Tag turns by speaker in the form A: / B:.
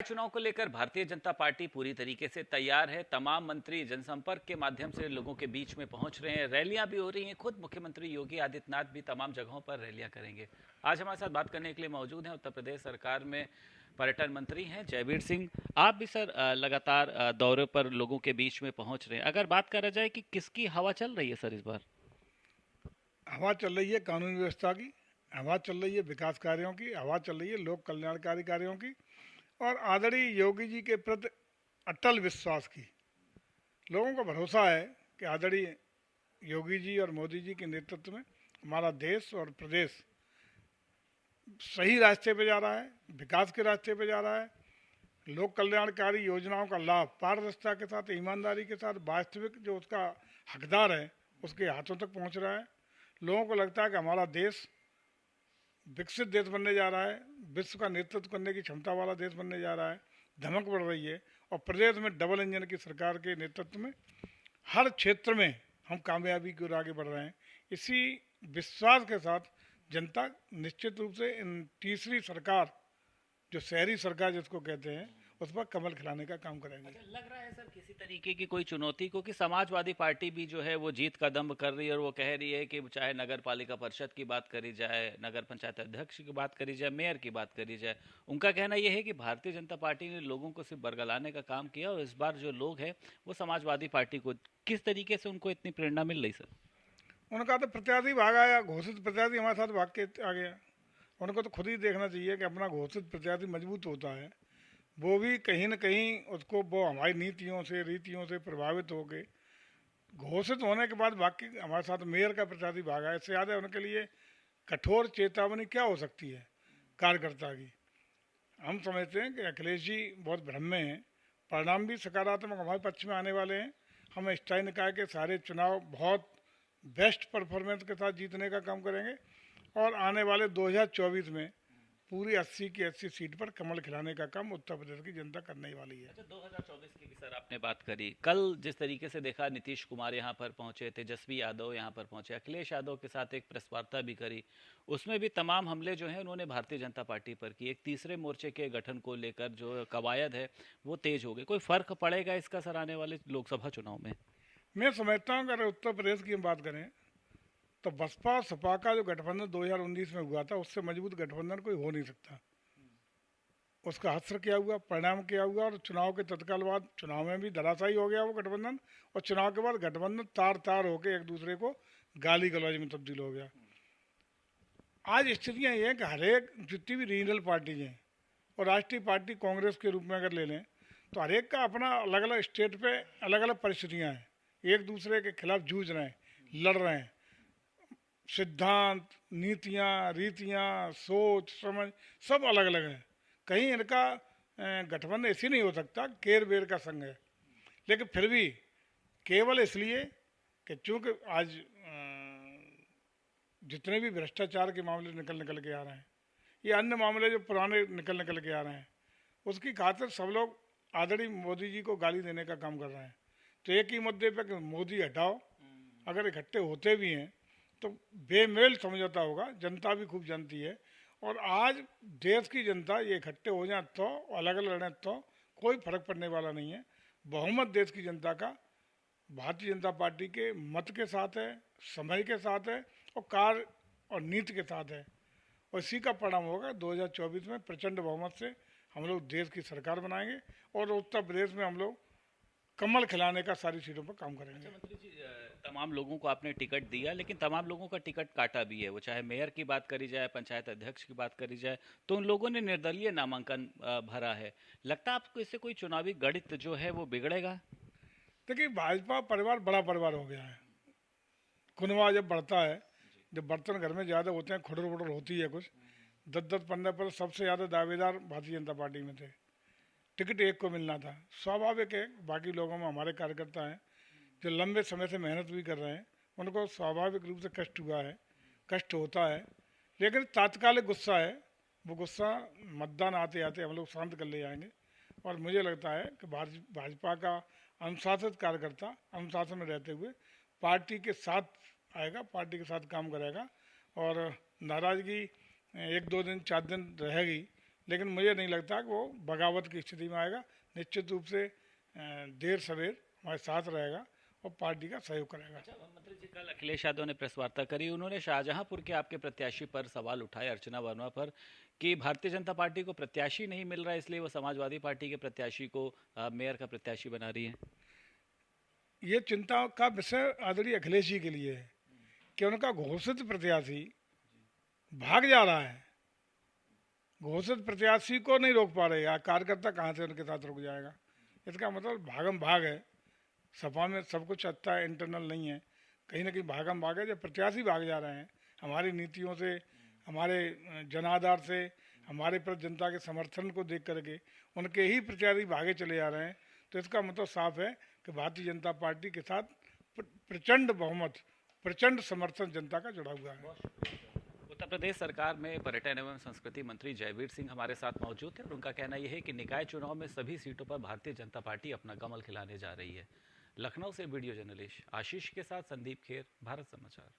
A: चुनाव को लेकर भारतीय जनता पार्टी पूरी तरीके से तैयार है। तमाम मंत्री जनसंपर्क के माध्यम से लोगों के बीच में पहुंच रहे हैं। रैलियां भी हो रही हैं। खुद मुख्यमंत्री योगी आदित्यनाथ भी तमाम जगहों पर रैलियां करेंगे। आज हमारे साथ बात करने के लिए मौजूद हैं उत्तर प्रदेश सरकार में पर्यटन मंत्री हैं जयवीर सिंह। आप भी सर लगातार दौरे पर लोगों के बीच में पहुंच रहे हैं। अगर बात करा जाए कि किसकी हवा चल रही है सर इस बार?
B: हवा चल रही है कानून व्यवस्था की, हवा चल रही है विकास कार्यों की, हवा चल रही है लोक कल्याणकारी कार्यों की और आदरणीय योगी जी के प्रति अटल विश्वास की। लोगों को भरोसा है कि आदरणीय योगी जी और मोदी जी के नेतृत्व में हमारा देश और प्रदेश सही रास्ते पे जा रहा है, विकास के रास्ते पे जा रहा है। लोक कल्याणकारी योजनाओं का लाभ पारदर्शिता के साथ, ईमानदारी के साथ, वास्तविक जो उसका हकदार है उसके हाथों तक पहुंच रहा है। लोगों को लगता है कि हमारा देश विकसित देश बनने जा रहा है, विश्व का नेतृत्व करने की क्षमता वाला देश बनने जा रहा है। धमक बढ़ रही है और प्रदेश में डबल इंजन की सरकार के नेतृत्व में हर क्षेत्र में हम कामयाबी की ओर आगे बढ़ रहे हैं। इसी विश्वास के साथ जनता निश्चित रूप से इन तीसरी सरकार, जो शहरी सरकार जिसको कहते हैं, उस पर कमल खिलाने का काम करेंगे।
A: अच्छा, लग रहा है सर किसी तरीके की कोई चुनौती को कि समाजवादी पार्टी भी जो है वो जीत का दम्भ कर रही है और वो कह रही है कि चाहे नगर पालिका परिषद की बात करी जाए, नगर पंचायत अध्यक्ष की बात करी जाए, मेयर की बात करी जाए, उनका कहना यह है कि भारतीय जनता पार्टी ने लोगों को सिर्फ बरगलाने का काम किया और इस बार जो लोग हैं वो समाजवादी पार्टी को किस तरीके से उनको इतनी प्रेरणा मिल रही सर?
B: उनका तो प्रत्याशी भाग आया, घोषित प्रत्याशी हमारे साथ भाग के आ गया। उनको तो खुद ही देखना चाहिए कि अपना घोषित प्रत्याशी मजबूत होता है, वो भी कहीं ना कहीं उसको वो हमारी नीतियों से रीतियों से प्रभावित होकर घोषित होने के बाद बाकी हमारे साथ मेयर का प्रत्याशी भागा। इससे ज़्यादा उनके लिए कठोर चेतावनी क्या हो सकती है कार्यकर्ता की। हम समझते हैं कि अखिलेश जी बहुत भ्रम में हैं। परिणाम भी सकारात्मक हमारे पक्ष में आने वाले हैं। हम स्थायी निकाय के सारे चुनाव बहुत बेस्ट परफॉर्मेंस के साथ जीतने का काम करेंगे और आने वाले 2024 में पूरी 80 की 80 सीट पर कमल खिलाने का काम उत्तर प्रदेश की जनता करने वाली है।
A: अच्छा, 2024 की भी सर आपने बात करी। कल जिस तरीके से देखा, नीतीश कुमार यहाँ पर पहुंचे, तेजस्वी यादव यहाँ पर पहुंचे, अखिलेश यादव के साथ एक प्रेस वार्ता भी करी। उसमें भी तमाम हमले जो हैं उन्होंने भारतीय जनता पार्टी पर की। एक तीसरे मोर्चे के गठन को लेकर जो कवायद है वो तेज हो गई। कोई फर्क पड़ेगा इसका सर आने वाले लोकसभा चुनाव में?
B: मैं समझता हूँ अगर उत्तर प्रदेश की हम बात करें तो बसपा सपा का जो गठबंधन 2019 में हुआ था उससे मजबूत गठबंधन कोई हो नहीं सकता। उसका असर क्या हुआ, परिणाम क्या हुआ और चुनाव के तत्काल बाद चुनाव में भी धराशायी हो गया वो गठबंधन और चुनाव के बाद गठबंधन तार तार होकर एक दूसरे को गाली गलौज में तब्दील हो गया। आज स्थितियाँ ये हैं कि हर एक जितनी भी रीजनल पार्टी हैं और राष्ट्रीय पार्टी कांग्रेस के रूप में अगर ले लें तो हर एक का अपना अलग अलग स्टेट पे अलग अलग परिस्थितियाँ हैं। एक दूसरे के खिलाफ जूझ रहे हैं, लड़ रहे हैं। सिद्धांत, नीतियाँ, रीतियाँ, सोच समझ सब अलग अलग है। कहीं इनका गठबंधन ऐसे नहीं हो सकता केर बेर का संग है। लेकिन फिर भी केवल इसलिए कि चूँकि आज जितने भी भ्रष्टाचार के मामले निकल निकल के आ रहे हैं, ये अन्य मामले जो पुराने निकल निकल के आ रहे हैं, उसकी खातिर सब लोग आदरणीय मोदी जी को गाली देने का काम कर रहे हैं। तो एक ही मुद्दे पर कि मोदी हटाओ, अगर इकट्ठे होते भी हैं तो बेमेल समझौता होगा। जनता भी खूब जानती है और आज देश की जनता ये इकट्ठे हो जाए तो अलग अलग लड़ें तो कोई फर्क पड़ने वाला नहीं है। बहुमत देश की जनता का भारतीय जनता पार्टी के मत के साथ है, समय के साथ है और कार्य और नीति के साथ है और इसी का परिणाम होगा 2024 में प्रचंड बहुमत से हम लोग देश की सरकार बनाएंगे और उत्तर प्रदेश में हम लोग कमल खिलाने का सारी सीटों पर काम करेंगे।
A: अच्छा मंत्री जी, तमाम लोगों को आपने टिकट दिया लेकिन तमाम लोगों का टिकट काटा भी है। वो चाहे मेयर की बात करी जाए, पंचायत अध्यक्ष की बात करी जाए, तो उन लोगों ने निर्दलीय नामांकन भरा है। लगता है आपको इससे कोई चुनावी गणित जो है वो बिगड़ेगा?
B: देखिए, भाजपा परिवार बड़ा परिवार हो गया है। कुनवा जब बढ़ता है, जब बर्तन घर में ज़्यादा होते हैं, खुडर वुडर होती है कुछ, 10-10, 15 पर सबसे ज़्यादा दावेदार भारतीय जनता पार्टी में थे। टिकट एक को मिलना था, स्वाभाविक है। बाकी लोगों में हमारे कार्यकर्ता हैं जो लंबे समय से मेहनत भी कर रहे हैं, उनको स्वाभाविक रूप से कष्ट हुआ है, कष्ट होता है। लेकिन तात्कालिक गुस्सा है, वो गुस्सा मतदान आते आते हम लोग शांत कर ले जाएंगे और मुझे लगता है कि भाजपा का अनुशासित कार्यकर्ता अनुशासन में रहते हुए पार्टी के साथ आएगा, पार्टी के साथ काम करेगा और नाराज़गी 1-2 दिन 4 दिन रहेगी, लेकिन मुझे नहीं लगता कि वो बगावत की स्थिति में आएगा। निश्चित रूप से देर सवेर हमारे साथ रहेगा और पार्टी का सहयोग करेगा।
A: अच्छा मंत्री जी, कल अखिलेश यादव ने प्रेस वार्ता करी, उन्होंने शाहजहांपुर के आपके प्रत्याशी पर सवाल उठाए, अर्चना वर्मा पर, कि भारतीय जनता पार्टी को प्रत्याशी नहीं मिल रहा है इसलिए वो समाजवादी पार्टी के प्रत्याशी को मेयर का प्रत्याशी बना रही है।
B: ये चिंता का विषय आदरणीय अखिलेश जी के लिए है कि उनका घोषित प्रत्याशी भाग जा रहा है। घोषित प्रत्याशी को नहीं रोक पा रहे, कार्यकर्ता कहाँ से उनके साथ रुक जाएगा। इसका मतलब भागम भाग है। सपा में सब कुछ अच्छा है, इंटरनल नहीं है, कहीं ना कहीं भागम भाग है। जब प्रत्याशी भाग जा रहे हैं हमारी नीतियों से, हमारे जनाधार से, हमारे प्रति जनता के समर्थन को देख करके उनके ही प्रत्याशी भागे चले जा रहे हैं, तो इसका मतलब साफ है कि भारतीय जनता पार्टी के साथ प्रचंड बहुमत, प्रचंड समर्थन जनता का जुड़ा हुआ है।
A: उत्तर प्रदेश सरकार में पर्यटन एवं संस्कृति मंत्री जयवीर सिंह हमारे साथ मौजूद थे और उनका कहना यह है कि निकाय चुनाव में सभी सीटों पर भारतीय जनता पार्टी अपना कमल खिलाने जा रही है। लखनऊ से वीडियो जर्नलिस्ट आशीष के साथ संदीप खेर, भारत समाचार।